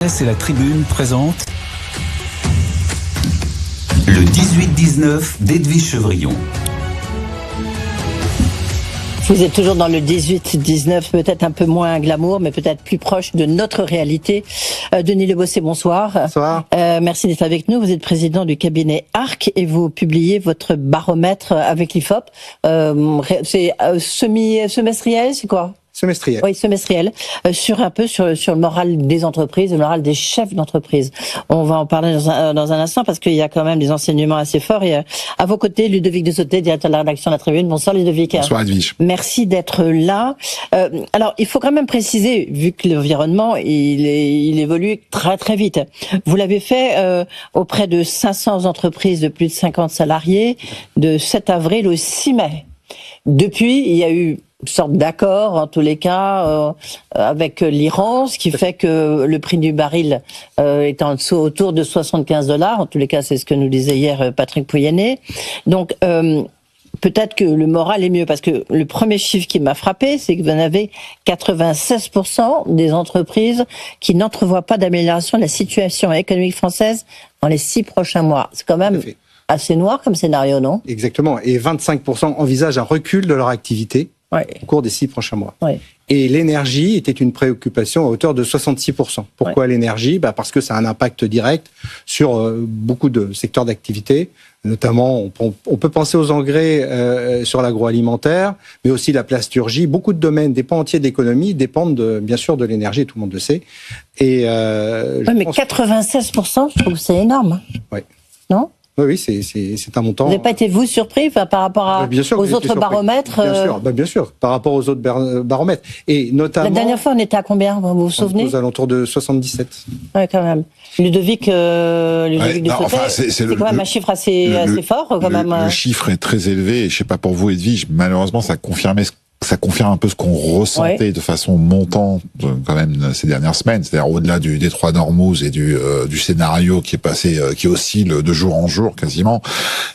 C'est la Tribune présente le 18-19 d'Edwige Chevrillon. Vous êtes toujours dans le 18-19, peut-être un peu moins glamour, mais peut-être plus proche de notre réalité. Denis Lebossé, bonsoir. Bonsoir. Merci d'être avec nous. Vous êtes président du cabinet ARC et vous publiez votre baromètre avec l'IFOP. C'est semestriel, c'est quoi ? Semestriel. Oui, semestriel. Sur le moral des entreprises, le moral des chefs d'entreprise. On va en parler dans un instant parce qu'il y a quand même des enseignements assez forts. Et à vos côtés, Ludovic Dessauté, directeur de la rédaction de la Tribune. Bonsoir Ludovic. Bonsoir Edwige. Merci d'être là. Alors, il faut quand même préciser, vu que l'environnement, il évolue très très vite. Vous l'avez fait auprès de 500 entreprises de plus de 50 salariés de 7 avril au 6 mai. Depuis, il y a eu une sorte d'accord, en tous les cas, avec l'Iran, ce qui fait que le prix du baril est en dessous, autour de $75. En tous les cas, c'est ce que nous disait hier Patrick Pouyanné. Donc, peut-être que le moral est mieux, parce que le premier chiffre qui m'a frappé, c'est que vous en avez 96% des entreprises qui n'entrevoient pas d'amélioration de la situation économique française dans les 6 prochains mois. C'est quand même assez noir comme scénario, non ? Exactement. Et 25% envisagent un recul de leur activité au cours des 6 prochains mois. Ouais. Et l'énergie était une préoccupation à hauteur de 66%. Pourquoi l'énergie ? Parce que ça a un impact direct sur beaucoup de secteurs d'activité. Notamment, on peut penser aux engrais sur l'agroalimentaire, mais aussi la plasturgie. Beaucoup de domaines, des pans entiers de l'économie dépendent bien sûr de l'énergie, tout le monde le sait. Et mais 96%, je trouve que c'est énorme. Oui. Non ? Oui, c'est un montant. Vous n'avez pas été, vous, surpris par rapport aux autres baromètres Bien sûr, par rapport aux autres baromètres. Et notamment, la dernière fois, on était à combien, vous vous souvenez ? Aux alentours de 77. Oui, quand même. Ludovic Dessauté, c'est quand même un chiffre assez fort. Quand même. Le chiffre est très élevé, et je ne sais pas pour vous, Edwige, malheureusement, ça confirme un peu ce qu'on ressentait de façon montante quand même ces dernières semaines, c'est-à-dire au-delà du détroit d'Ormuz et du scénario qui est passé, qui oscille de jour en jour quasiment.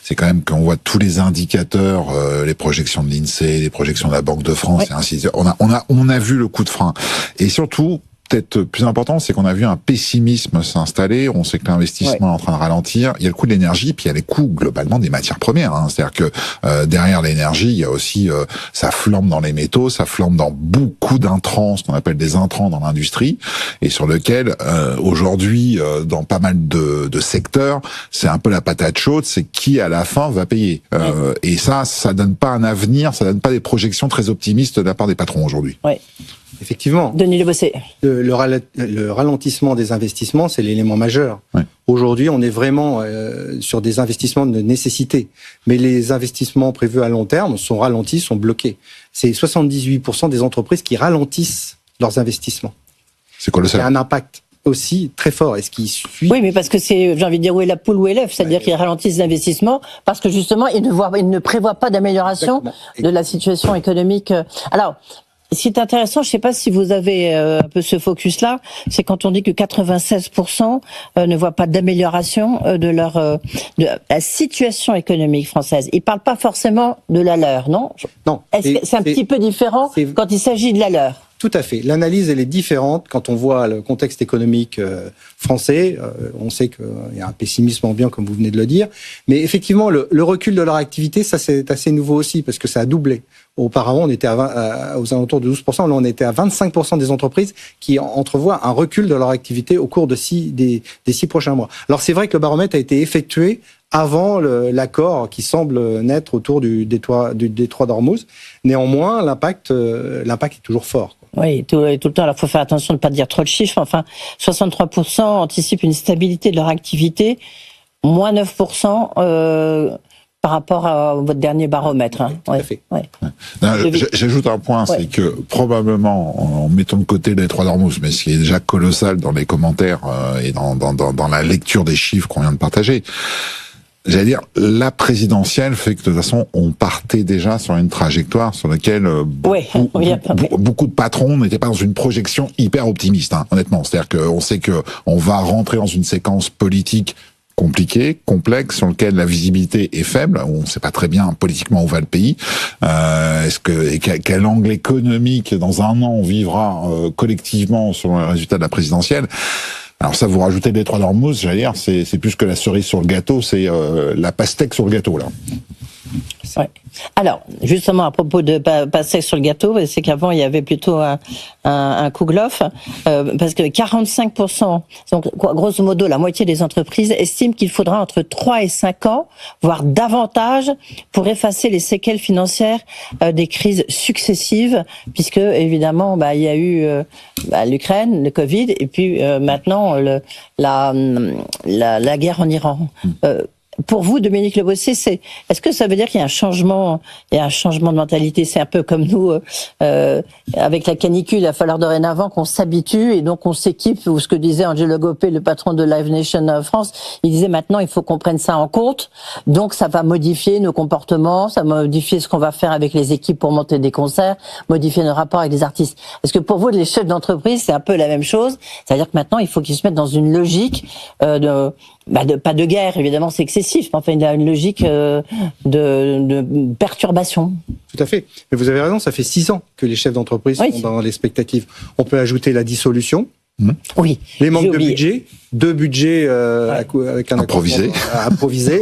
C'est quand même qu'on voit tous les indicateurs, les projections de l'INSEE, les projections de la Banque de France et ainsi de suite. On a vu le coup de frein, et surtout, peut-être plus important, c'est qu'on a vu un pessimisme s'installer. On sait que l'investissement est en train de ralentir. Il y a le coût de l'énergie, puis il y a les coûts globalement des matières premières. C'est-à-dire que derrière l'énergie, il y a aussi ça flambe dans les métaux, ça flambe dans beaucoup d'intrants, ce qu'on appelle des intrants dans l'industrie, et sur lequel aujourd'hui, dans pas mal de secteurs, c'est un peu la patate chaude. C'est qui à la fin va payer. Et ça donne pas un avenir, ça donne pas des projections très optimistes de la part des patrons aujourd'hui. Oui. Effectivement. Denis Lebossé. Le ralentissement des investissements, c'est l'élément majeur. Ouais. Aujourd'hui, on est vraiment sur des investissements de nécessité. Mais les investissements prévus à long terme sont ralentis, sont bloqués. C'est 78% des entreprises qui ralentissent leurs investissements. C'est colossal. Il y a un impact aussi très fort. Et ce qui suit... Oui, mais parce que c'est, j'ai envie de dire, où est la poule, où est l'œuf ? C'est-à-dire qu'ils ralentissent l'investissement parce que justement, ils ne prévoient pas d'amélioration de la situation économique. Alors, ce qui est intéressant, je ne sais pas si vous avez un peu ce focus-là, c'est quand on dit que 96% ne voient pas d'amélioration de la situation économique française. Ils ne parlent pas forcément de la leur, non ? Non. Est-ce que c'est un petit peu différent quand il s'agit de la leur ? Tout à fait. L'analyse, elle est différente quand on voit le contexte économique français. On sait qu'il y a un pessimisme ambiant, comme vous venez de le dire. Mais effectivement, le recul de leur activité, ça c'est assez nouveau aussi, parce que ça a doublé. Auparavant, on était aux alentours de 12%. Là, on était à 25% des entreprises qui entrevoient un recul de leur activité au cours des 6 prochains mois. Alors, c'est vrai que le baromètre a été effectué avant l'accord qui semble naître autour du détroit d'Ormuz. Néanmoins, l'impact est toujours fort. Oui, tout le temps. Alors, il faut faire attention de ne pas dire trop de chiffres. Enfin, 63% anticipent une stabilité de leur activité, moins 9% par rapport à votre dernier baromètre. Tout à fait. Ouais. J'ajoute un point, c'est que probablement, en mettant de côté le détroit d'Ormuz, mais ce qui est déjà colossal dans les commentaires et dans la lecture des chiffres qu'on vient de partager, j'allais dire, la présidentielle fait que de toute façon, on partait déjà sur une trajectoire sur laquelle beaucoup de patrons n'étaient pas dans une projection hyper optimiste, honnêtement. C'est-à-dire qu'on sait que on va rentrer dans une séquence politique compliqué, complexe, sur lequel la visibilité est faible, où on ne sait pas très bien politiquement où va le pays. Quel angle économique dans un an on vivra collectivement sur le résultat de la présidentielle. Alors ça, vous rajoutez les 3 Hormuz, j'allais dire, c'est plus que la cerise sur le gâteau, c'est la pastèque sur le gâteau, là. Ouais. Alors, justement, à propos de passer sur le gâteau, c'est qu'avant, il y avait plutôt un Kouglof, parce que 45%, donc grosso modo, la moitié des entreprises estiment qu'il faudra entre 3 et 5 ans, voire davantage, pour effacer les séquelles financières des crises successives, puisque, évidemment, il y a eu l'Ukraine, le Covid, et puis maintenant, la guerre en Iran. Pour vous, Dominique Le Bossé, est-ce que ça veut dire qu'il y a un changement de mentalité? C'est un peu comme nous, avec la canicule, il va falloir dorénavant qu'on s'habitue et donc on s'équipe, ou ce que disait Angelo Gopé, le patron de Live Nation France, il disait maintenant il faut qu'on prenne ça en compte, donc ça va modifier nos comportements, ça va modifier ce qu'on va faire avec les équipes pour monter des concerts, modifier nos rapports avec les artistes. Est-ce que pour vous, les chefs d'entreprise, c'est un peu la même chose? C'est-à-dire que maintenant il faut qu'ils se mettent dans une logique pas de guerre, évidemment, c'est excessif, mais enfin, il y a une logique de perturbation. Tout à fait. Mais vous avez raison, ça fait 6 ans que les chefs d'entreprise sont dans l'expectative. On peut ajouter la dissolution. Oui. Les manques de budget, 2 budgets avec un improvisé,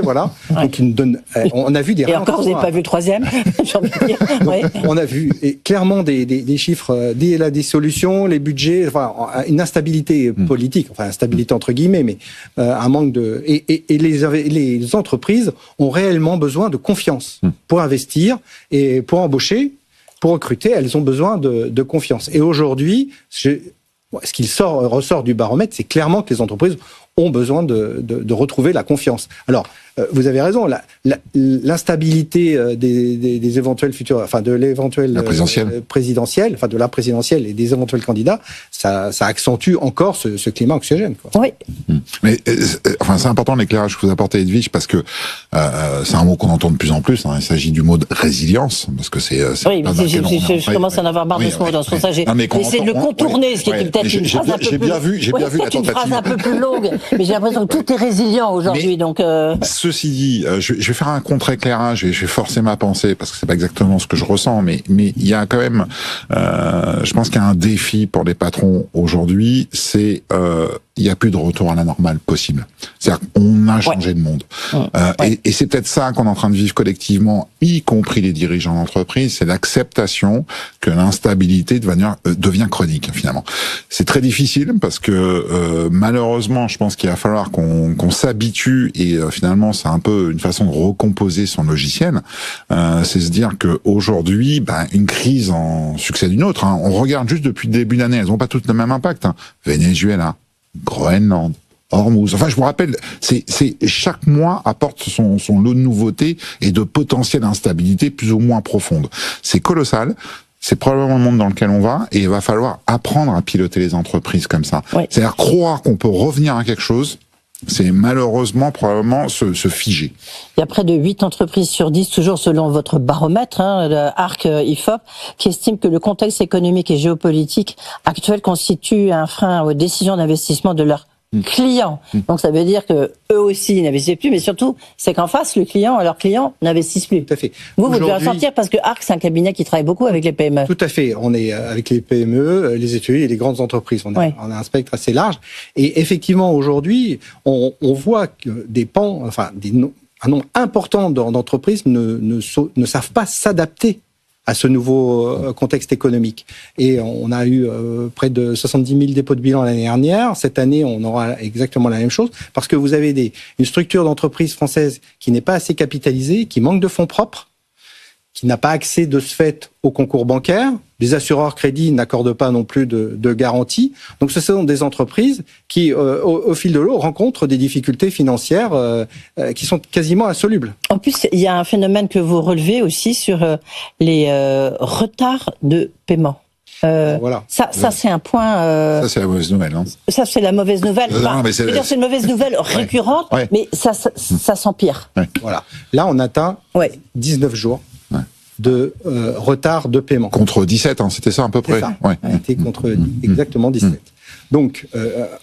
voilà. Donc ils nous donnent. On a vu des. Et encore, vous n'avez pas vu le 3e. J'ai envie de dire. Donc, on a vu clairement des chiffres dès la dissolution, les budgets, enfin une instabilité politique, enfin instabilité entre guillemets, mais un manque de. Et les entreprises ont réellement besoin de confiance pour investir et pour embaucher, pour recruter. Elles ont besoin de confiance. Et aujourd'hui, ce qui ressort du baromètre, c'est clairement que les entreprises ont besoin de retrouver la confiance. Alors, vous avez raison, l'instabilité des éventuels futurs, enfin de l'éventuelle présidentielle, enfin de la présidentielle et des éventuels candidats, ça accentue encore ce climat anxiogène, quoi. Oui. Mais enfin, c'est important l'éclairage que vous apportez, Edwige, parce que c'est un mot qu'on entend de plus en plus. Il s'agit du mot de résilience, parce que c'est. Oui, mais je commence à en avoir marre de ce mot. Dans ce sens, j'ai essayé de le contourner, ce qui est peut-être une phrase un peu plus. J'ai bien vu la tentative. Une phrase un peu plus longue, mais j'ai l'impression que tout est résilient aujourd'hui. Donc. Ceci dit, je vais faire un contre-éclairage et je vais forcer ma pensée parce que c'est pas exactement ce que je ressens, mais il y a quand même, je pense qu'il y a un défi pour les patrons aujourd'hui, c'est il y a plus de retour à la normale possible. C'est-à-dire qu'on a changé de monde. Et c'est peut-être ça qu'on est en train de vivre collectivement, y compris les dirigeants d'entreprise, c'est l'acceptation que l'instabilité devient chronique, finalement. C'est très difficile parce que malheureusement, je pense qu'il va falloir qu'on s'habitue et finalement, c'est un peu une façon de recomposer son logiciel. C'est se dire que aujourd'hui, une crise en succède une autre. On regarde juste depuis le début d'année, elles n'ont pas toutes le même impact. Venezuela, Groenland, Hormuz. Enfin, je vous rappelle, c'est chaque mois apporte son lot de nouveautés et de potentielles instabilités plus ou moins profondes. C'est colossal. C'est probablement le monde dans lequel on va et il va falloir apprendre à piloter les entreprises comme ça. Oui. C'est-à-dire croire qu'on peut revenir à quelque chose. C'est malheureusement probablement se figer. Il y a près de 8 entreprises sur 10, toujours selon votre baromètre, le ARC IFOP, qui estiment que le contexte économique et géopolitique actuel constitue un frein aux décisions d'investissement de leurs clients. Donc ça veut dire que eux aussi n'investissent plus, mais surtout, c'est qu'en face, leurs clients n'investissent plus. Tout à fait. Vous devez en sortir parce que ARC, c'est un cabinet qui travaille beaucoup avec les PME. Tout à fait. On est avec les PME, les ETI et les grandes entreprises. On a un spectre assez large. Et effectivement, aujourd'hui, on voit que des pans, enfin, un nombre important d'entreprises ne savent pas s'adapter à ce nouveau contexte économique. Et on a eu près de 70 000 dépôts de bilan l'année dernière. Cette année, on aura exactement la même chose, parce que vous avez une structure d'entreprise française qui n'est pas assez capitalisée, qui manque de fonds propres, qui n'a pas accès de ce fait au concours bancaire. Les assureurs crédits n'accordent pas non plus de garantie. Donc ce sont des entreprises qui, au fil de l'eau, rencontrent des difficultés financières qui sont quasiment insolubles. En plus, il y a un phénomène que vous relevez aussi sur les retards de paiement. Voilà. Ça c'est un point. Ça c'est la mauvaise nouvelle, hein. Ça c'est la mauvaise nouvelle. C'est une mauvaise nouvelle récurrente, mais ça s'empire. Ouais. Voilà. Là, on atteint 19 jours de retard de paiement. Contre 17, c'était ça à peu près. Ça. C'était contre exactement 17. Donc,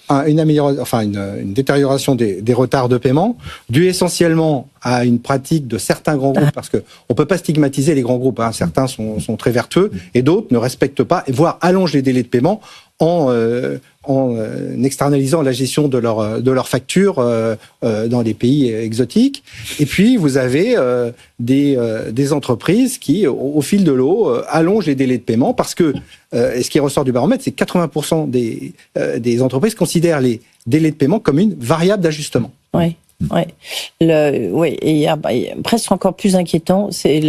une détérioration des retards de paiement, due essentiellement à une pratique de certains grands groupes, parce que on peut pas stigmatiser les grands groupes. Certains sont très vertueux et d'autres ne respectent pas, voire allongent les délais de paiement en en externalisant la gestion de leurs factures dans des pays exotiques. Et puis, vous avez des entreprises qui, au fil de l'eau, allongent les délais de paiement parce que, et ce qui ressort du baromètre, c'est que 80% des entreprises considèrent les délais de paiement comme une variable d'ajustement. Oui. Ouais. Et il y a presque encore plus inquiétant, c'est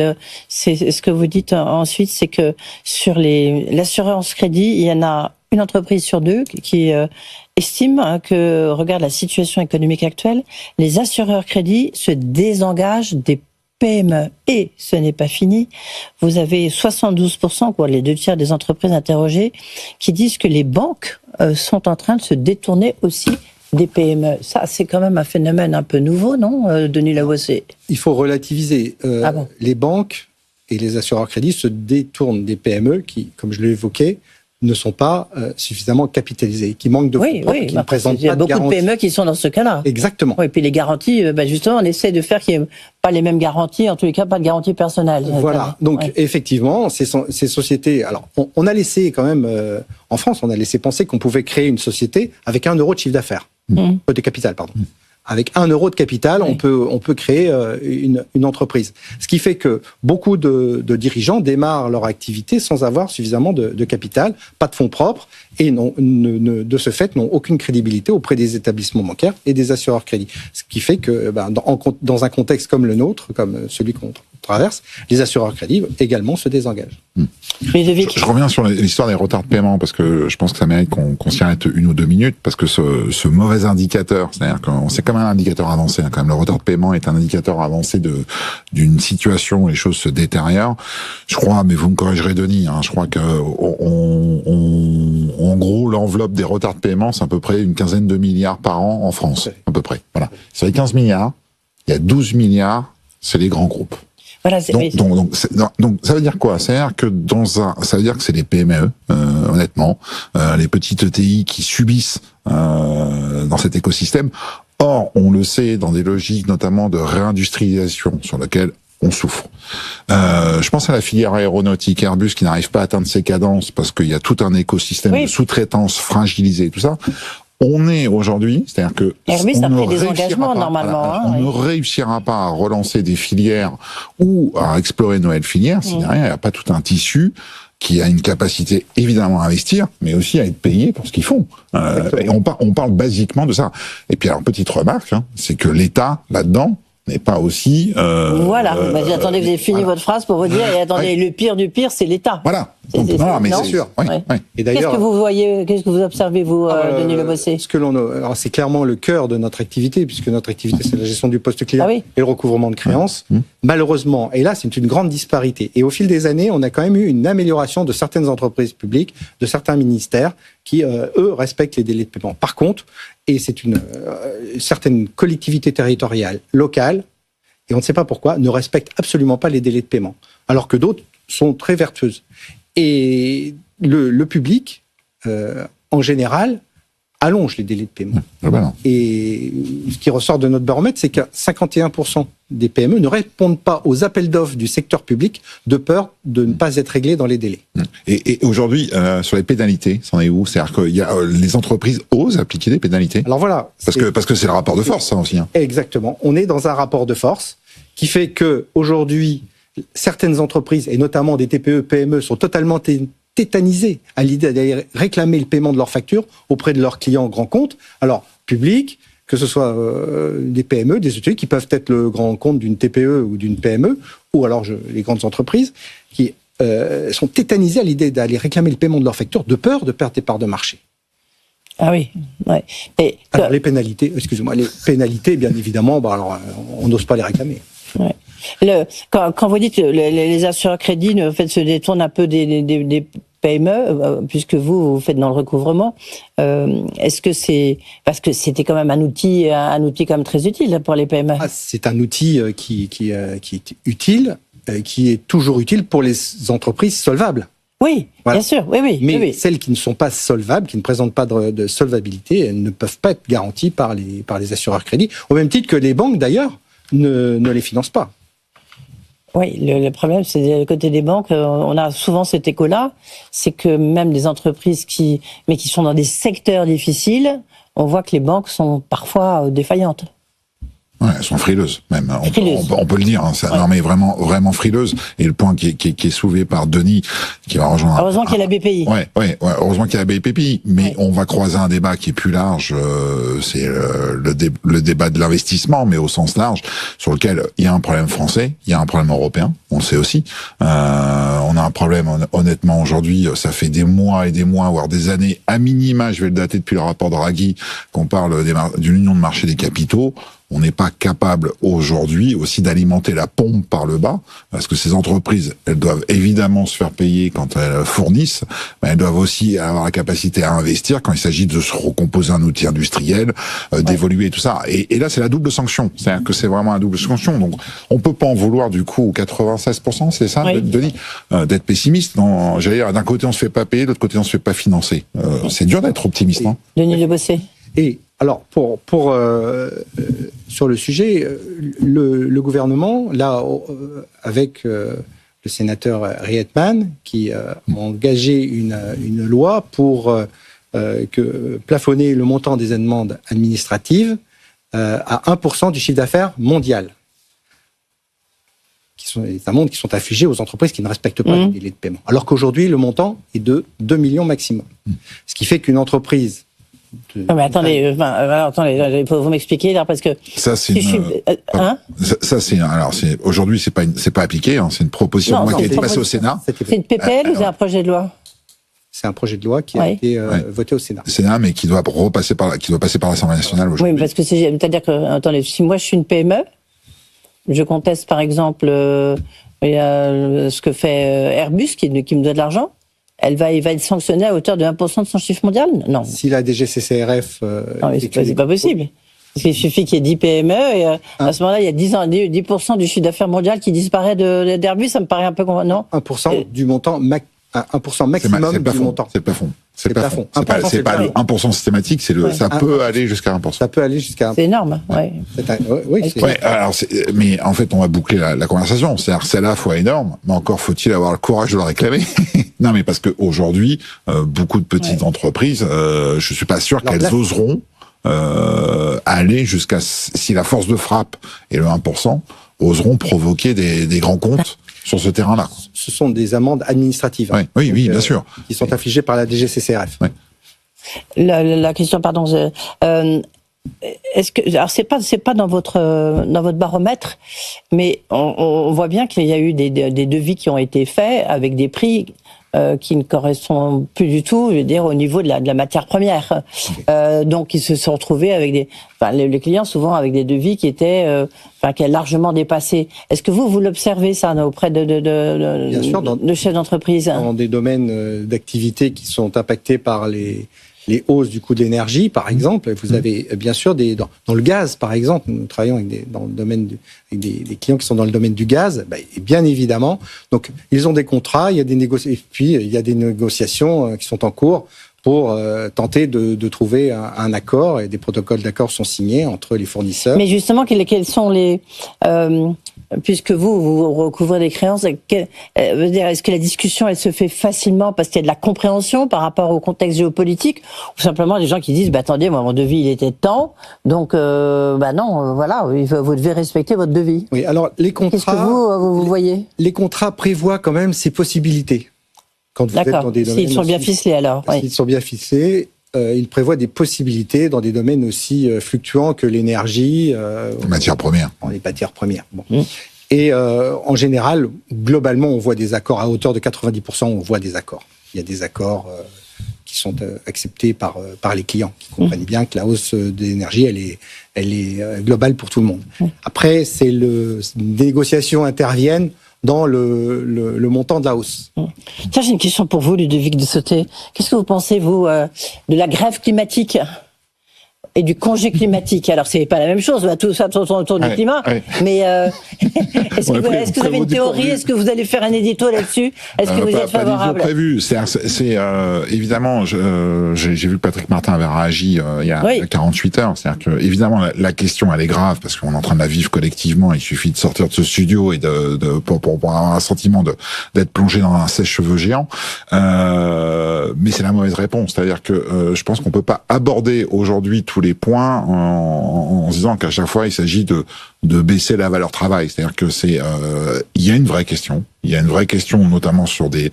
ce que vous dites ensuite, c'est que sur l'assurance crédit, il y en a une entreprise sur deux qui estime que, regarde la situation économique actuelle, les assureurs crédit se désengagent des PME. Et ce n'est pas fini. Vous avez 72%, quoi, les 2/3 des entreprises interrogées, qui disent que les banques sont en train de se détourner aussi des PME. Ça, c'est quand même un phénomène un peu nouveau, non, Denis Lavoisier? Il faut relativiser. Les banques et les assureurs crédits se détournent des PME qui, comme je l'ai évoqué, ne sont pas suffisamment capitalisées, qui manquent de fonds propres, qui ne présentent pas de garanties. Il y a beaucoup de PME qui sont dans ce cas-là. Exactement. Oui, et puis les garanties, justement, on essaie de faire qu'il n'y ait pas les mêmes garanties, en tous les cas, pas de garantie personnelle. Voilà. Donc, effectivement, ces sociétés... Alors, on a laissé quand même... en France, on a laissé penser qu'on pouvait créer une société avec 1 euro de chiffre d'affaires. De capital, pardon. Avec 1 euro de capital, on peut créer une entreprise. Ce qui fait que beaucoup de dirigeants démarrent leur activité sans avoir suffisamment de capital, pas de fonds propres, et de ce fait n'ont aucune crédibilité auprès des établissements bancaires et des assureurs crédits. Ce qui fait que dans un contexte comme le nôtre, comme celui qu'on traverse, les assureurs crédits également se désengagent. Je reviens sur l'histoire des retards de paiement parce que je pense que ça mérite qu'on s'y arrête 1 ou 2 minutes parce que ce mauvais indicateur, c'est-à-dire que c'est quand même un indicateur avancé, quand même le retard de paiement est un indicateur avancé d'une situation où les choses se détériorent. Je crois, mais vous me corrigerez Denis, je crois que en gros l'enveloppe des retards de paiement c'est à peu près une quinzaine de milliards par an en France, à peu près. Voilà. Sur les 15 milliards, il y a 12 milliards, c'est les grands groupes. Voilà, donc ça veut dire quoi? C'est-à-dire que ça veut dire que c'est les PME, honnêtement, les petites ETI qui subissent dans cet écosystème. Or, on le sait dans des logiques notamment de réindustrialisation sur lesquelles on souffre. Je pense à la filière aéronautique Airbus qui n'arrive pas à atteindre ses cadences parce qu'il y a tout un écosystème de sous-traitance fragilisé, tout ça. On est aujourd'hui, c'est-à-dire que Airbus a pris des engagements normalement. On ne réussira pas à relancer des filières ou à explorer de nouvelles filières si derrière il n'y a pas tout un tissu qui a une capacité évidemment à investir, mais aussi à être payé pour ce qu'ils font. Et on parle basiquement de ça. Et puis alors petite remarque, c'est que l'État là-dedans n'est pas aussi... attendez, vous avez fini votre phrase pour vous dire, et attendez, le pire du pire, c'est l'État. Voilà. Mais c'est sûr. Et d'ailleurs, qu'est-ce que vous voyez, qu'est-ce que vous observez, vous, Denis Lebossé? Alors, c'est clairement le cœur de notre activité, puisque notre activité, c'est la gestion du poste client et le recouvrement de créances. Malheureusement, et là, c'est une grande disparité. Et au fil des années, on a quand même eu une amélioration de certaines entreprises publiques, de certains ministères, qui, eux, respectent les délais de paiement. Par contre, et c'est une certaine collectivité territoriale locale, et on ne sait pas pourquoi, ne respectent absolument pas les délais de paiement, alors que d'autres sont très vertueuses. Et le public, en général, allonge les délais de paiement. Et ce qui ressort de notre baromètre, c'est que 51% des PME ne répondent pas aux appels d'offres du secteur public de peur de ne pas être réglés dans les délais. Et aujourd'hui, sur les pénalités, c'en est où? C'est-à-dire que les entreprises osent appliquer des pénalités? Alors voilà. Parce que c'est le rapport de force, ça aussi. Exactement. On est dans un rapport de force qui fait que aujourd'hui, certaines entreprises, et notamment des TPE, PME, sont totalement tétanisés à l'idée d'aller réclamer le paiement de leurs factures auprès de leurs clients grands comptes, alors publics, que ce soit des PME, des ETI qui peuvent être le grand compte d'une TPE ou d'une PME, ou alors les grandes entreprises qui sont tétanisées à l'idée d'aller réclamer le paiement de leurs factures de peur de perdre des parts de marché. Ah oui, ouais. Alors les pénalités, bien évidemment, on n'ose pas les réclamer. Ouais. Quand vous dites les assureurs crédits se détournent un peu des PME, puisque vous faites dans le recouvrement, est-ce que c'est parce que c'était quand même un outil quand même très utile pour les PME? C'est un outil qui est utile, qui est toujours utile pour les entreprises solvables. Oui, voilà. Bien sûr, oui. Mais celles qui ne sont pas solvables, qui ne présentent pas de solvabilité, elles ne peuvent pas être garanties par les assureurs crédits, au même titre que les banques d'ailleurs ne les financent pas. Oui, le problème, c'est du côté des banques, on a souvent cet écho-là, c'est que même des entreprises qui sont dans des secteurs difficiles, on voit que les banques sont parfois défaillantes. Ouais, elles sont frileuses, même. On peut le dire. Hein, Ouais. Non, mais vraiment frileuses. Et le point qui est soulevé par Denis, qui va rejoindre. Heureusement qu'il y a la BPI. Ouais. Heureusement qu'il y a la BPI. Mais on va croiser un débat qui est plus large. C'est le débat de l'investissement, mais au sens large, sur lequel il y a un problème français, il y a un problème européen. On le sait aussi. On a un problème, honnêtement, aujourd'hui. Ça fait des mois et des mois, voire des années, à minima, je vais le dater depuis le rapport de Draghi, qu'on parle d'une union de marché des capitaux. On n'est pas capable aujourd'hui aussi d'alimenter la pompe par le bas, parce que ces entreprises, elles doivent évidemment se faire payer quand elles fournissent, mais elles doivent aussi avoir la capacité à investir quand il s'agit de se recomposer un outil industriel, d'évoluer tout ça. Et là, c'est la double sanction. C'est-à-dire que c'est vraiment la double sanction. Donc, on peut pas en vouloir du coup aux 96%, c'est ça, Oui. Denis, d'être pessimiste. Non, j'allais dire, d'un côté on se fait pas payer, de l'autre côté on se fait pas financer. C'est dur d'être optimiste, hein. Denis Lebossé. Et alors, sur le sujet, le gouvernement, là, avec le sénateur Rietmann, qui a engagé une loi pour plafonner le montant des amendes administratives à 1% du chiffre d'affaires mondial. Qui sont des amendes qui sont affligées aux entreprises qui ne respectent pas les délais de paiement. Alors qu'aujourd'hui, le montant est de 2 millions maximum. Ce qui fait qu'une entreprise... Non, mais attendez, il faut vous m'expliquer là, parce que Ça, c'est aujourd'hui, c'est pas appliqué, hein, c'est une proposition Non, de loi qui a c'est été une passée au Sénat. c'est une PPL ou c'est un projet de loi? C'est un projet de loi qui a été voté au Sénat. Sénat, mais qui doit passer par l'Assemblée nationale aujourd'hui. Oui, parce que c'est-à-dire que, attendez, si moi je suis une PME, je conteste par exemple ce que fait Airbus qui me doit de l'argent, il va être sanctionné à hauteur de 1% de son chiffre mondial? Non. Si la DGCCRF... Non, mais c'est pas possible. Parce qu'il suffit qu'il y ait 10 PME et à ce moment-là, il y a 10% du chiffre d'affaires mondial qui disparaît d'Airbus, ça me paraît un peu... Non 1% du montant, 1% maximum du montant. C'est le plafond. C'est le plafond. C'est pas le 1% systématique, ça peut aller jusqu'à 1%. Ça peut aller jusqu'à 1%. C'est énorme, ouais. Mais en fait, on va boucler la conversation. C'est-à-dire, c'est à la fois énorme, mais encore faut-il avoir le courage de le réclamer. Non, mais parce que aujourd'hui, beaucoup de petites entreprises, je suis pas sûr qu'elles oseront aller jusqu'à, si la force de frappe est le 1%, oseront provoquer des grands comptes sur ce terrain-là. Ce sont des amendes administratives. Oui, bien sûr. Qui sont affligées par la DGCCRF. Oui. La question, pardon, est-ce que, alors c'est pas dans votre baromètre, mais on voit bien qu'il y a eu des devis qui ont été faits avec des prix qui ne correspondent plus du tout, je veux dire, au niveau de la matière première. Donc ils se sont retrouvés avec les clients souvent avec des devis qui étaient qui a largement dépassé. Est-ce que vous l'observez ça auprès de chefs d'entreprise? Dans des domaines d'activité qui sont impactés par les hausses du coût de l'énergie, par exemple. Vous avez bien sûr dans le gaz, par exemple. Nous travaillons avec des clients qui sont dans le domaine du gaz. Et bien évidemment, donc ils ont des contrats, il y a des négociations, et puis il y a des négociations qui sont en cours pour tenter de trouver un accord, et des protocoles d'accord sont signés entre les fournisseurs. Mais justement, quels sont les... puisque vous recouvrez des créances, est-ce que la discussion, elle se fait facilement parce qu'il y a de la compréhension par rapport au contexte géopolitique, ou simplement des gens qui disent, attendez, moi, mon devis, il était de temps, donc, non, voilà, vous devez respecter votre devis. Oui, alors, les contrats... Qu'est-ce que vous voyez? Les contrats prévoient quand même ces possibilités. Quand vous êtes dans des domaines s'ils sont bien ficelés, alors. S'ils sont bien ficelés, ils prévoient des possibilités dans des domaines aussi fluctuants que l'énergie. Les matières premières. Les matières premières. Bon. Et en général, globalement, on voit des accords à hauteur de 90%. On voit des accords. Il y a des accords qui sont acceptés par les clients, qui comprennent bien que la hausse de l'énergie, elle est globale pour tout le monde. Après, des négociations interviennent dans le montant de la hausse. Tiens, j'ai une question pour vous, Ludovic de Sauté. Qu'est-ce que vous pensez, vous, de la grève climatique et du congé climatique. Alors, c'est pas la même chose, là, tout ça tourne autour du climat. Ouais. Mais est-ce que vous avez une théorie? Est-ce que vous allez faire un édito là-dessus? Est-ce que vous êtes favorable? Pas prévu. C'est évidemment, j'ai vu que Patrick Martin avait réagi il y a 48 heures. C'est-à-dire que évidemment la question elle est grave parce qu'on est en train de la vivre collectivement. Il suffit de sortir de ce studio et pour avoir un sentiment d'être plongé dans un sèche-cheveux géant. Mais c'est la mauvaise réponse. C'est-à-dire que je pense qu'on peut pas aborder aujourd'hui tous les points en se disant qu'à chaque fois il s'agit de baisser la valeur travail. C'est-à-dire que il y a une vraie question. Il y a une vraie question, notamment sur des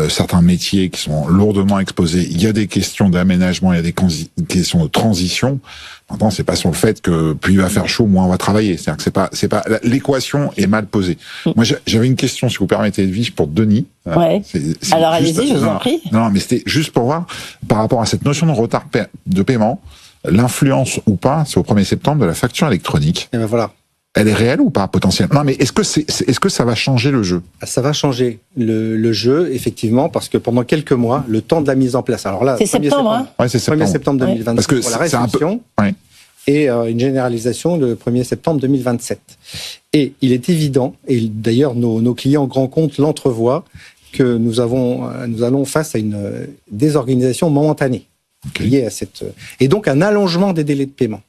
certains métiers qui sont lourdement exposés. Il y a des questions d'aménagement, il y a des questions de transition. Maintenant, c'est pas sur le fait que plus il va faire chaud, moins on va travailler. C'est-à-dire que c'est pas l'équation est mal posée. Moi, j'avais une question, si vous permettez, Edwige, pour Denis. Ouais. Alors allez-y, je vous en prie. Non, mais c'était juste pour voir par rapport à cette notion de retard de paiement, l'influence ou pas, c'est au 1er septembre de la facture électronique. Et ben voilà. Elle est réelle ou pas, potentiellement? Non, mais est-ce que ça va changer le jeu? Ça va changer le jeu, effectivement, parce que pendant quelques mois, le temps de la mise en place. Alors là, c'est septembre, hein? Ouais, c'est septembre. 1er septembre 2026 Parce que pour la c'est un peu... restitution. Ouais. Et une généralisation le 1er septembre 2027. Et il est évident, et d'ailleurs nos clients grands comptes l'entrevoient, que nous allons face à une désorganisation momentanée liée à cette... Et donc un allongement des délais de paiement.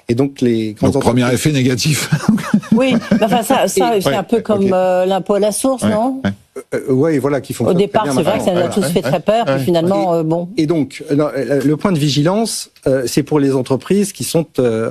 Et donc les grandes entreprises... premier effet négatif. Oui, enfin c'est un peu comme l'impôt à la source, non? Oui, voilà, qui fonctionne. Au départ, très c'est bien vrai que ça nous a tous fait très peur, puis finalement, bon. Et donc, le point de vigilance, c'est pour les entreprises qui sont,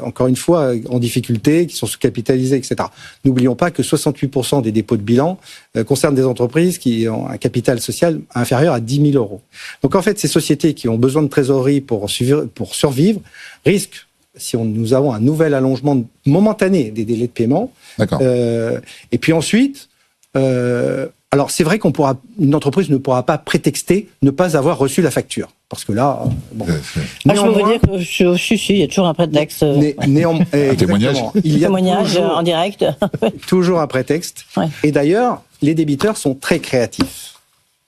encore une fois, en difficulté, qui sont sous-capitalisées, etc. N'oublions pas que 68% des dépôts de bilan concernent des entreprises qui ont un capital social inférieur à 10 000 euros. Donc, en fait, ces sociétés qui ont besoin de trésorerie pour survivre risquent, si nous avons un nouvel allongement momentané des délais de paiement. D'accord. Et puis ensuite, alors c'est vrai une entreprise ne pourra pas prétexter ne pas avoir reçu la facture, parce que là, bon. Je peux vous dire que il y a toujours un prétexte. Un témoignage. Il y a témoignage en direct. Toujours un prétexte. Ouais. Et d'ailleurs, les débiteurs sont très créatifs.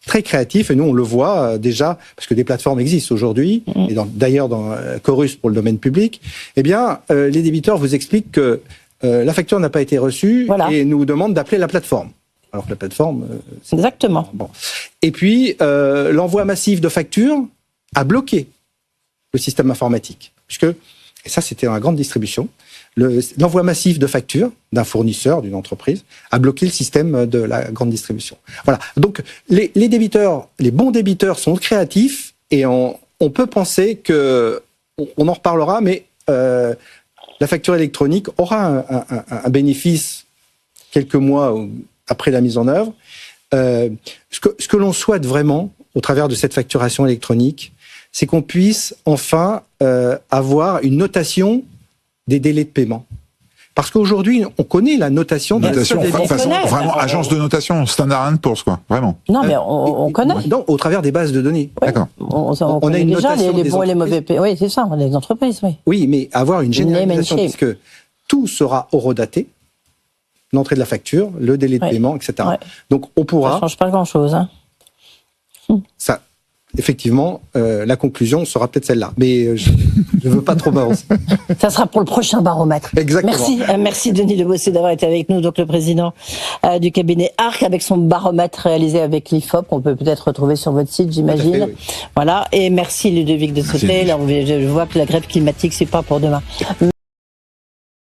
Très créatifs, et nous on le voit déjà, parce que des plateformes existent aujourd'hui, et d'ailleurs dans Chorus pour le domaine public, eh bien, les débiteurs vous expliquent que la facture n'a pas été reçue et nous demandent d'appeler la plateforme. Alors que la plateforme... Exactement. Bon. Et puis, l'envoi massif de factures a bloqué le système informatique. Puisque, et ça c'était dans la grande distribution, l'envoi massif de factures d'un fournisseur, d'une entreprise, a bloqué le système de la grande distribution. Voilà. Donc, les débiteurs, les bons débiteurs sont créatifs et on peut penser que, on en reparlera, mais la facture électronique aura un bénéfice quelques mois après la mise en œuvre. Ce que l'on souhaite vraiment, au travers de cette facturation électronique, c'est qu'on puisse enfin avoir une notation des délais de paiement. Parce qu'aujourd'hui, on connaît la notation. Vraiment agence de notation, Standard & Poor's, quoi, vraiment. Non, mais on connaît. Non, au travers des bases de données. Oui. D'accord. On connaît une déjà notation les des bons et les mauvais paiements. Oui, c'est ça, les entreprises, oui. Oui, mais avoir une généralisation, puisque tout sera horodaté, l'entrée de la facture, le délai de paiement, etc. Ouais. Donc, on pourra... Ça change pas grand-chose, hein. Ça, effectivement, la conclusion sera peut-être celle-là. Mais je ne veux pas trop m'avancer. Ça sera pour le prochain baromètre. Exactement. Merci Denis Lebossé d'avoir été avec nous, donc le président du cabinet ARC, avec son baromètre réalisé avec l'IFOP, qu'on peut peut-être retrouver sur votre site, j'imagine. Oui. Voilà. Et merci Ludovic de Sauté. Je vois que la grève climatique, c'est pas pour demain.